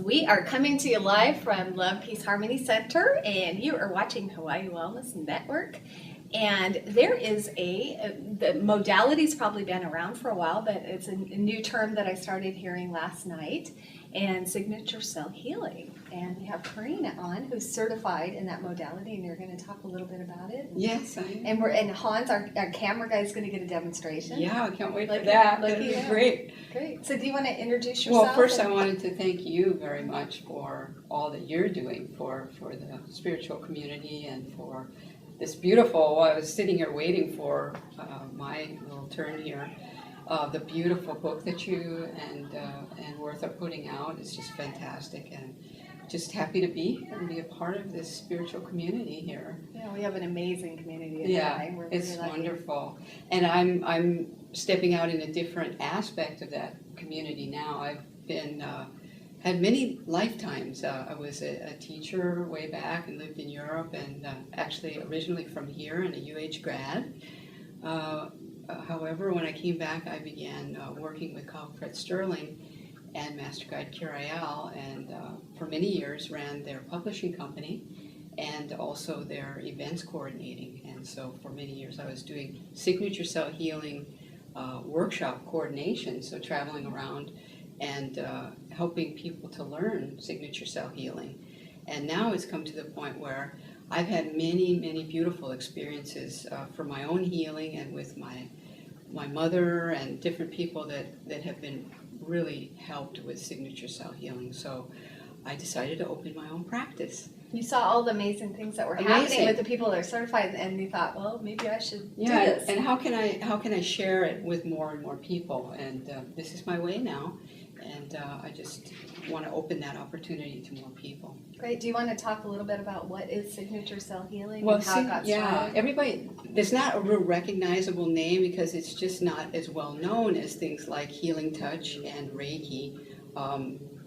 We are coming to you live from Love, Peace, Harmony Center, and you are watching Hawaii Wellness Network. And there is the modality's probably been around for a while, but it's a new term that I started hearing last night, and signature cell healing. And we have Karinna on, who's certified in that modality, and you're going to talk a little bit about it. Yes, I am. And Hans, our camera guy, is going to get a demonstration. Yeah, I can't wait for that. That'll be great. Great. So do you want to introduce yourself? Well, first I wanted to thank you very much for all that you're doing for the spiritual community and for this beautiful, I was sitting here waiting for my little turn here. The beautiful book that you and Worth are putting out is just fantastic, and just happy to be here and be a part of this spiritual community here. Yeah, we have an amazing community. Yeah, it's wonderful, and I'm stepping out in a different aspect of that community now. I've been had many lifetimes. I was a teacher way back and lived in Europe, and actually originally from here and a UH grad. However, when I came back, I began working with Fred Sterling and Master Guide Kiriel, and for many years ran their publishing company and also their events coordinating. And so for many years I was doing signature cell healing workshop coordination, so traveling around and helping people to learn signature cell healing. And now it's come to the point where I've had many beautiful experiences for my own healing and with my mother and different people that have been really helped with signature cell healing. So I decided to open my own practice. You saw all the amazing things that were happening with the people that are certified, and you thought, well, maybe I should do this. And how can I share it with more and more people? And this is my way now, and I just want to open that opportunity to more people. Great. Do you want to talk a little bit about what is signature cell healing and how it got started? Everybody, there's not a real recognizable name because it's just not as well known as things like healing touch and Reiki.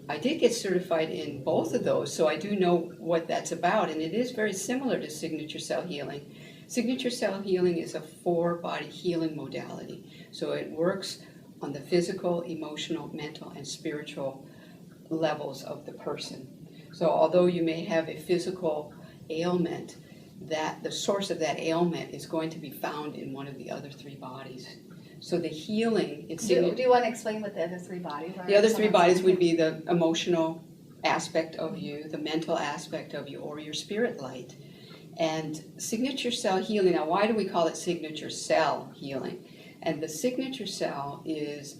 I did get certified in both of those, so I do know what that's about, and it is very similar to signature cell healing. Signature cell healing is a 4-body healing modality, so it works on the physical, emotional, mental, and spiritual levels of the person. So although you may have a physical ailment, that the source of that ailment is going to be found in one of the other 3 bodies. So the healing... Do you want to explain what the other 3 bodies are? The other 3 bodies would be the emotional aspect of you, the mental aspect of you, or your spirit light. And signature cell healing, now why do we call it signature cell healing? And the signature cell is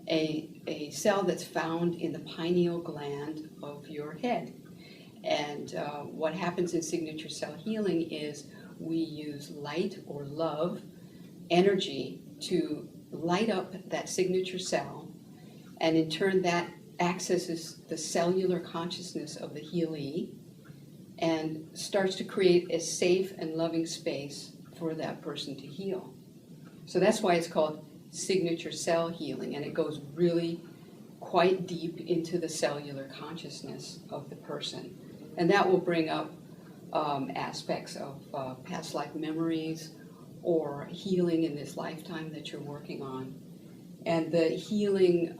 a cell that's found in the pineal gland of your head. And what happens in signature cell healing is we use light or love energy to light up that signature cell, and in turn that accesses the cellular consciousness of the healee and starts to create a safe and loving space for that person to heal. So that's why it's called signature cell healing, and it goes really quite deep into the cellular consciousness of the person. And that will bring up aspects of past life memories or healing in this lifetime that you're working on. And the healing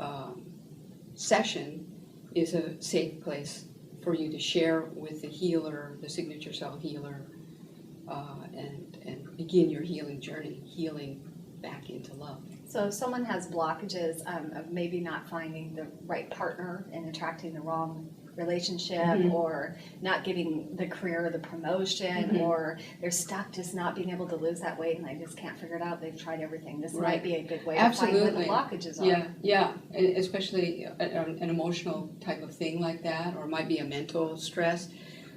session is a safe place for you to share with the healer, the signature cell healer, and begin your healing journey, healing back into love. So if someone has blockages of maybe not finding the right partner and attracting the wrong relationship, or not getting the career or the promotion, or they're stuck just not being able to lose that weight and they just can't figure it out, they've tried everything, this might be a good way to find where the blockages are. Yeah, especially an emotional type of thing like that, or it might be a mental stress.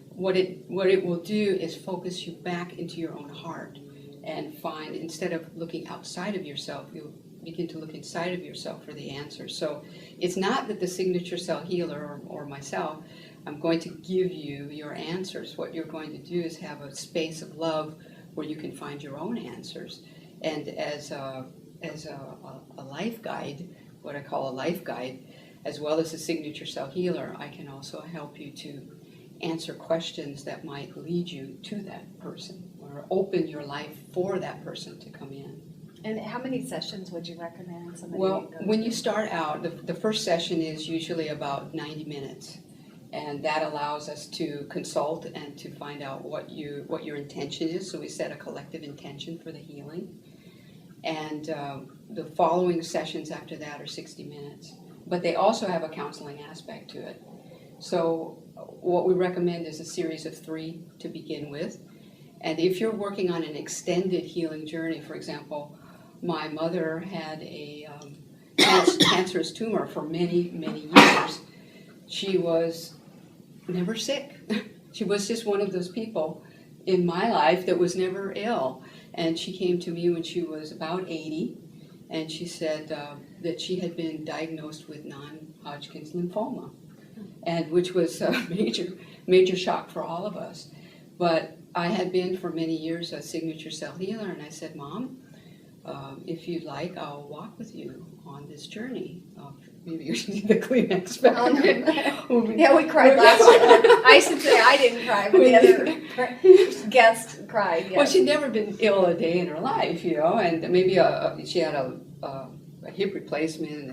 What it will do is focus you back into your own heart and find, instead of looking outside of yourself, you'll begin to look inside of yourself for the answers. So it's not that the signature cell healer or myself, I'm going to give you your answers. What you're going to do is have a space of love where you can find your own answers. And as a life guide, what I call a life guide, as well as a signature cell healer, I can also help you to answer questions that might lead you to that person or open your life for that person to come in. And how many sessions would you recommend somebody Well, go when to? you start out, the first session is usually about 90 minutes. And that allows us to consult and to find out what your intention is. So we set a collective intention for the healing. And the following sessions after that are 60 minutes. But they also have a counseling aspect to it. So what we recommend is a series of 3 to begin with. And if you're working on an extended healing journey, for example, my mother had a cancerous tumor for many, many years. She was never sick. She was just one of those people in my life that was never ill. And she came to me when she was about 80, and she said that she had been diagnosed with non-Hodgkin's lymphoma, and which was a major shock for all of us. But I had been for many years a signature cell healer, and I said, Mom, if you'd like, I'll walk with you on this journey. Maybe you should need the Kleenex back. Yeah, we cried last year. I should say I didn't cry, but the other guest cried. Yes. Well, she'd never been ill a day in her life, and maybe she had a hip replacement and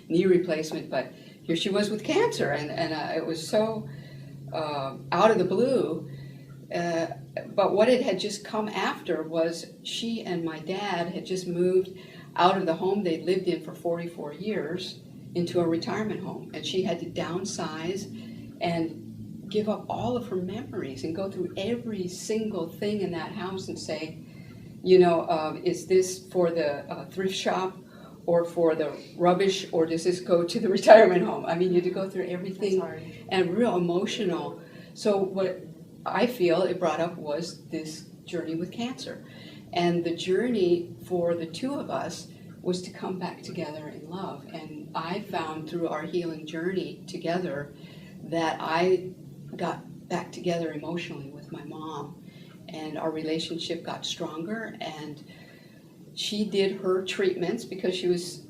a knee replacement, but here she was with cancer, and it was so out of the blue. But what it had just come after was she and my dad had just moved out of the home they'd lived in for 44 years into a retirement home, and she had to downsize and give up all of her memories and go through every single thing in that house and say, is this for the thrift shop or for the rubbish, or does this go to the retirement home? I mean, you had to go through everything, and real emotional. So what I feel it brought up was this journey with cancer. And the journey for the two of us was to come back together in love. And I found through our healing journey together that I got back together emotionally with my mom. And our relationship got stronger. And she did her treatments because she was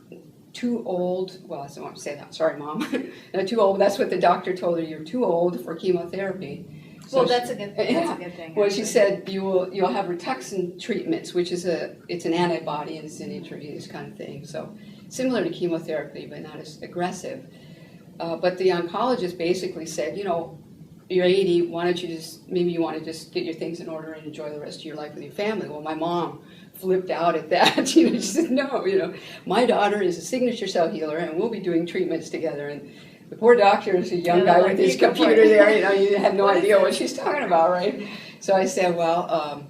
too old. Well, I don't want to say that. Sorry, Mom. Too old. That's what the doctor told her. You're too old for chemotherapy. Well, that's a good thing. That's a good thing. Well, she said you'll have Rituxan treatments, which is it's an antibody and it's an intravenous kind of thing. So similar to chemotherapy, but not as aggressive. But the oncologist basically said, you're 80. Why don't you maybe you want to just get your things in order and enjoy the rest of your life with your family. Well, my mom flipped out at that. She said, no, my daughter is a signature cell healer, and we'll be doing treatments together. And the poor doctor is a young guy with his computer there, you had no idea what she's talking about, right? So I said, well,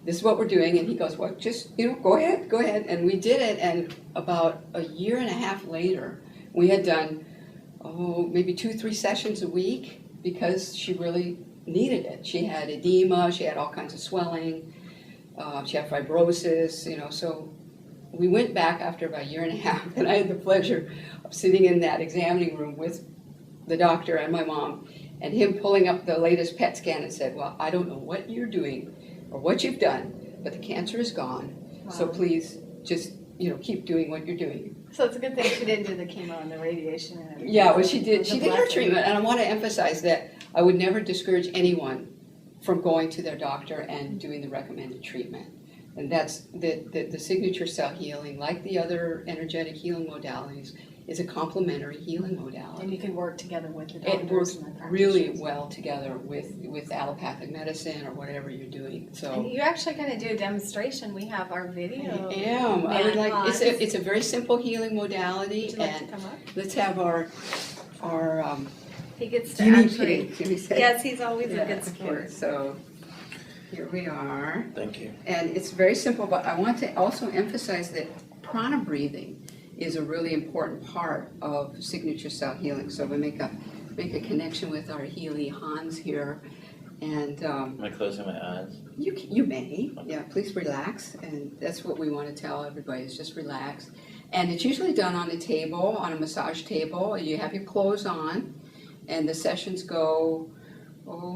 this is what we're doing. And he goes, well, just, go ahead. And we did it. And about a year and a half later, we had done, maybe 2-3 sessions a week because she really needed it. She had edema, she had all kinds of swelling, she had fibrosis, so we went back after about a year and a half, and I had the pleasure of sitting in that examining room with the doctor and my mom, and him pulling up the latest PET scan and said, well, I don't know what you're doing or what you've done, but the cancer is gone. Wow. So please just, keep doing what you're doing. So it's a good thing she didn't do the chemo and the radiation and everything. Yeah, well, she did her treatment, and I want to emphasize that I would never discourage anyone from going to their doctor and doing the recommended treatment. And that's the signature cell healing, like the other energetic healing modalities, is a complementary healing modality. And you can work together with the doctors. It works really well together with allopathic medicine or whatever you're doing. So and you're actually going to do a demonstration. We have our video. I am. I would like. It's a very simple healing modality. Would you like to come up? Let's have our. He gets to actually. Yes, he's always a good sport. Okay, so here we are. Thank you. And it's very simple, but I want to also emphasize that prana breathing is a really important part of signature cell healing. So we make a connection with our Healy Hans here, and am I closing my eyes? You may, yeah. Please relax, and that's what we want to tell everybody is just relax. And it's usually done on a table, on a massage table. You have your clothes on, and the sessions go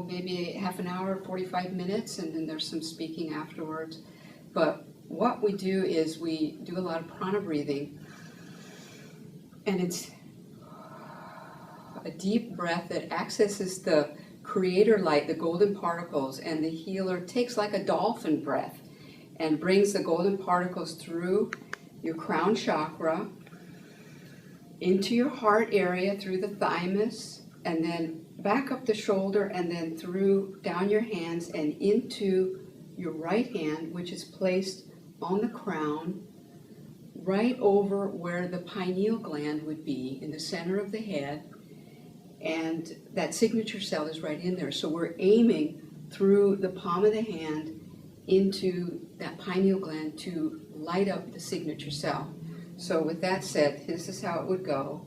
maybe half an hour, 45 minutes, and then there's some speaking afterwards. But what we do is we do a lot of prana breathing. And it's a deep breath that accesses the creator light, the golden particles, and the healer takes like a dolphin breath and brings the golden particles through your crown chakra, into your heart area, through the thymus, and then back up the shoulder and then through down your hands and into your right hand, which is placed on the crown, right over where the pineal gland would be in the center of the head. And that signature cell is right in there. So we're aiming through the palm of the hand into that pineal gland to light up the signature cell. So with that said, this is how it would go.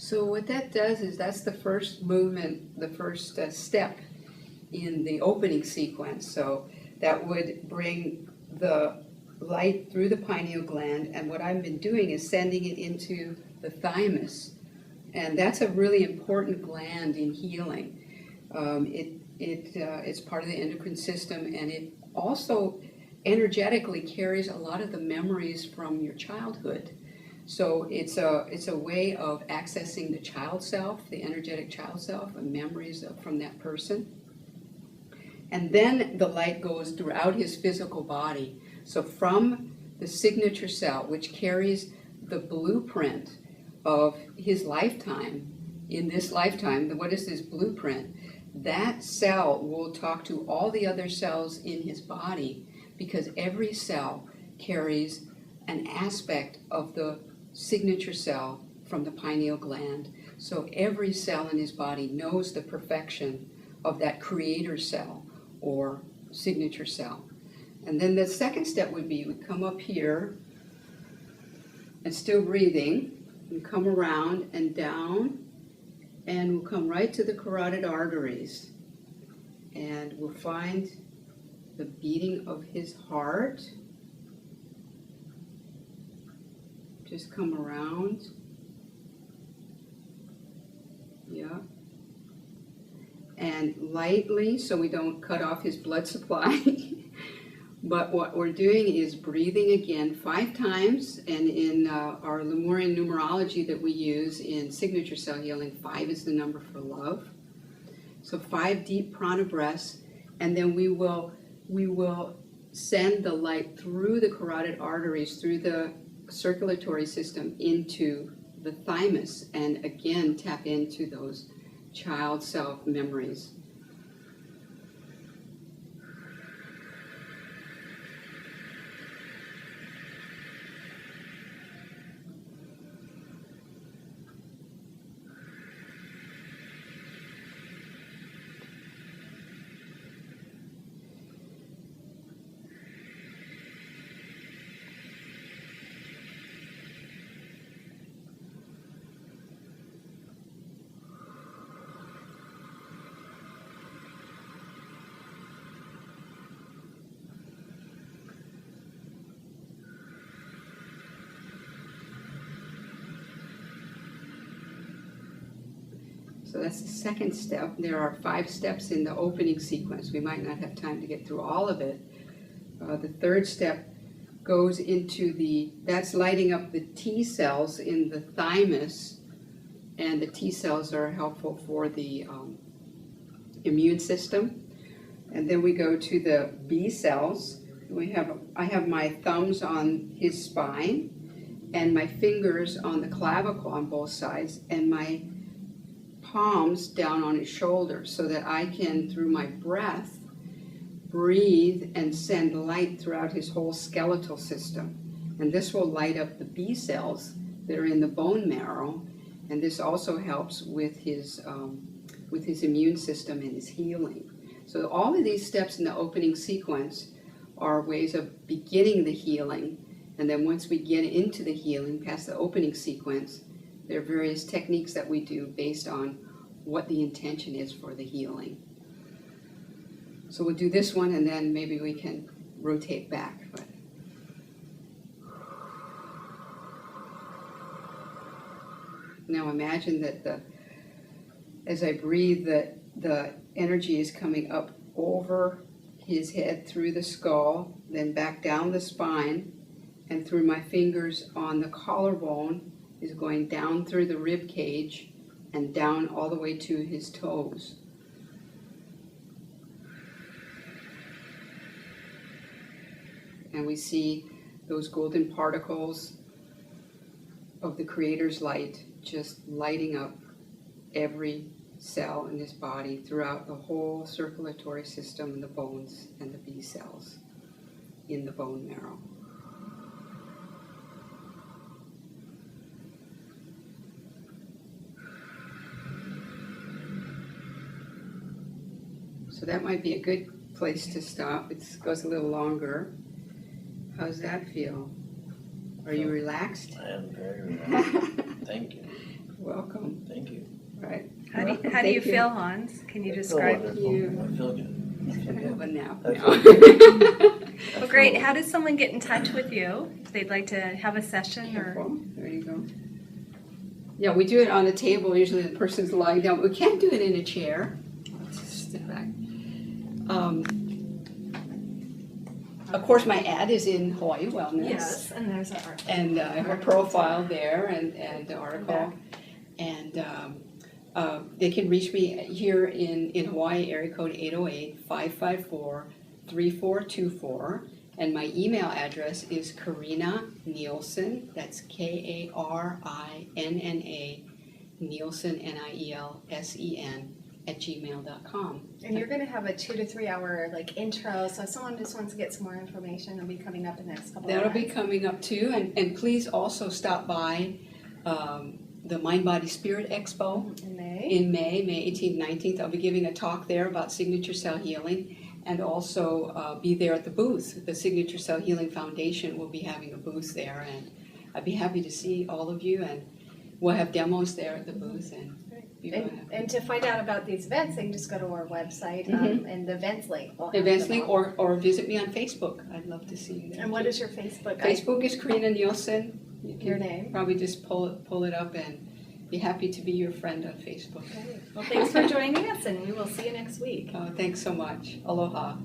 So what that does is that's the first movement, the first step in the opening sequence. So that would bring the light through the pineal gland, and what I've been doing is sending it into the thymus, and that's a really important gland in healing. It's part of the endocrine system, and it also energetically carries a lot of the memories from your childhood. So it's a way of accessing the child self, the energetic child self, and memories from that person. And then the light goes throughout his physical body. So from the signature cell, which carries the blueprint of his lifetime, in this lifetime, what is this blueprint? That cell will talk to all the other cells in his body, because every cell carries an aspect of the signature cell from the pineal gland. So every cell in his body knows the perfection of that creator cell or signature cell. And then the second step would be, we come up here and still breathing, and come around and down, and we'll come right to the carotid arteries, and we'll find the beating of his heart. Just come around. Yeah. And lightly, so we don't cut off his blood supply. But what we're doing is breathing again 5 times, and in our Lemurian numerology that we use in signature cell healing, 5 is the number for love. So 5 deep prana breaths, and then we will send the light through the carotid arteries, through the circulatory system into the thymus, and again tap into those child self memories. So that's the second step. There are 5 steps in the opening sequence. We might not have time to get through all of it. The third step goes into that's lighting up the T cells in the thymus, and the T cells are helpful for the immune system. And then we go to the B cells. I have my thumbs on his spine, and my fingers on the clavicle on both sides, and my palms down on his shoulders, so that I can, through my breath, breathe and send light throughout his whole skeletal system. And this will light up the B cells that are in the bone marrow, and this also helps with his immune system and his healing. So all of these steps in the opening sequence are ways of beginning the healing, and then once we get into the healing, past the opening sequence, there are various techniques that we do based on what the intention is for the healing. So we'll do this one and then maybe we can rotate back. But now imagine that as I breathe, that the energy is coming up over his head through the skull, then back down the spine, and through my fingers on the collarbone is going down through the rib cage and down all the way to his toes. And we see those golden particles of the Creator's light just lighting up every cell in this body throughout the whole circulatory system and the bones and the B cells in the bone marrow. So that might be a good place to stop. It goes a little longer. How's that feel? Are you relaxed? I am very relaxed. Thank you. Welcome. Thank you. Right. How do you Thank feel, Hans? Can you I feel describe? wonderful. you? I feel good. I feel Have a good. nap I now. feel Well, great. How does someone get in touch with you? If they'd like to have a session or? Careful. There you go. Yeah, we do it on a table. Usually the person's lying down. We can't do it in a chair. Let's just sit back. Of course, my ad is in Hawaii Wellness. Yes, and there's an article. And I have a profile there and an article. And they can reach me here in Hawaii, area code 808-554-3424. And my email address is KarinnaNielsen, that's Karinna, Nielsen, Nielsen, @gmail.com. And you're going to have a 2 to 3 hour intro, so if someone just wants to get some more information, it'll be coming up in the next couple of That'll be months. coming up too, and please also stop by the Mind Body Spirit Expo In May. in May 18th, 19th. I'll be giving a talk there about signature cell healing, and also be there at the booth. The Signature Cell Healing Foundation will be having a booth there, and I'd be happy to see all of you, and we'll have demos there at the booth. And to find out about these events, they can just go to our website and the events link. We'll have Events them link, all. or visit me on Facebook. I'd love to see you there. And what too. is your Facebook? Facebook is Karinna Nielsen. You can Your name? Probably just pull it up, and be happy to be your friend on Facebook. Okay. Well, thanks for joining us, and we will see you next week. Thanks so much. Aloha.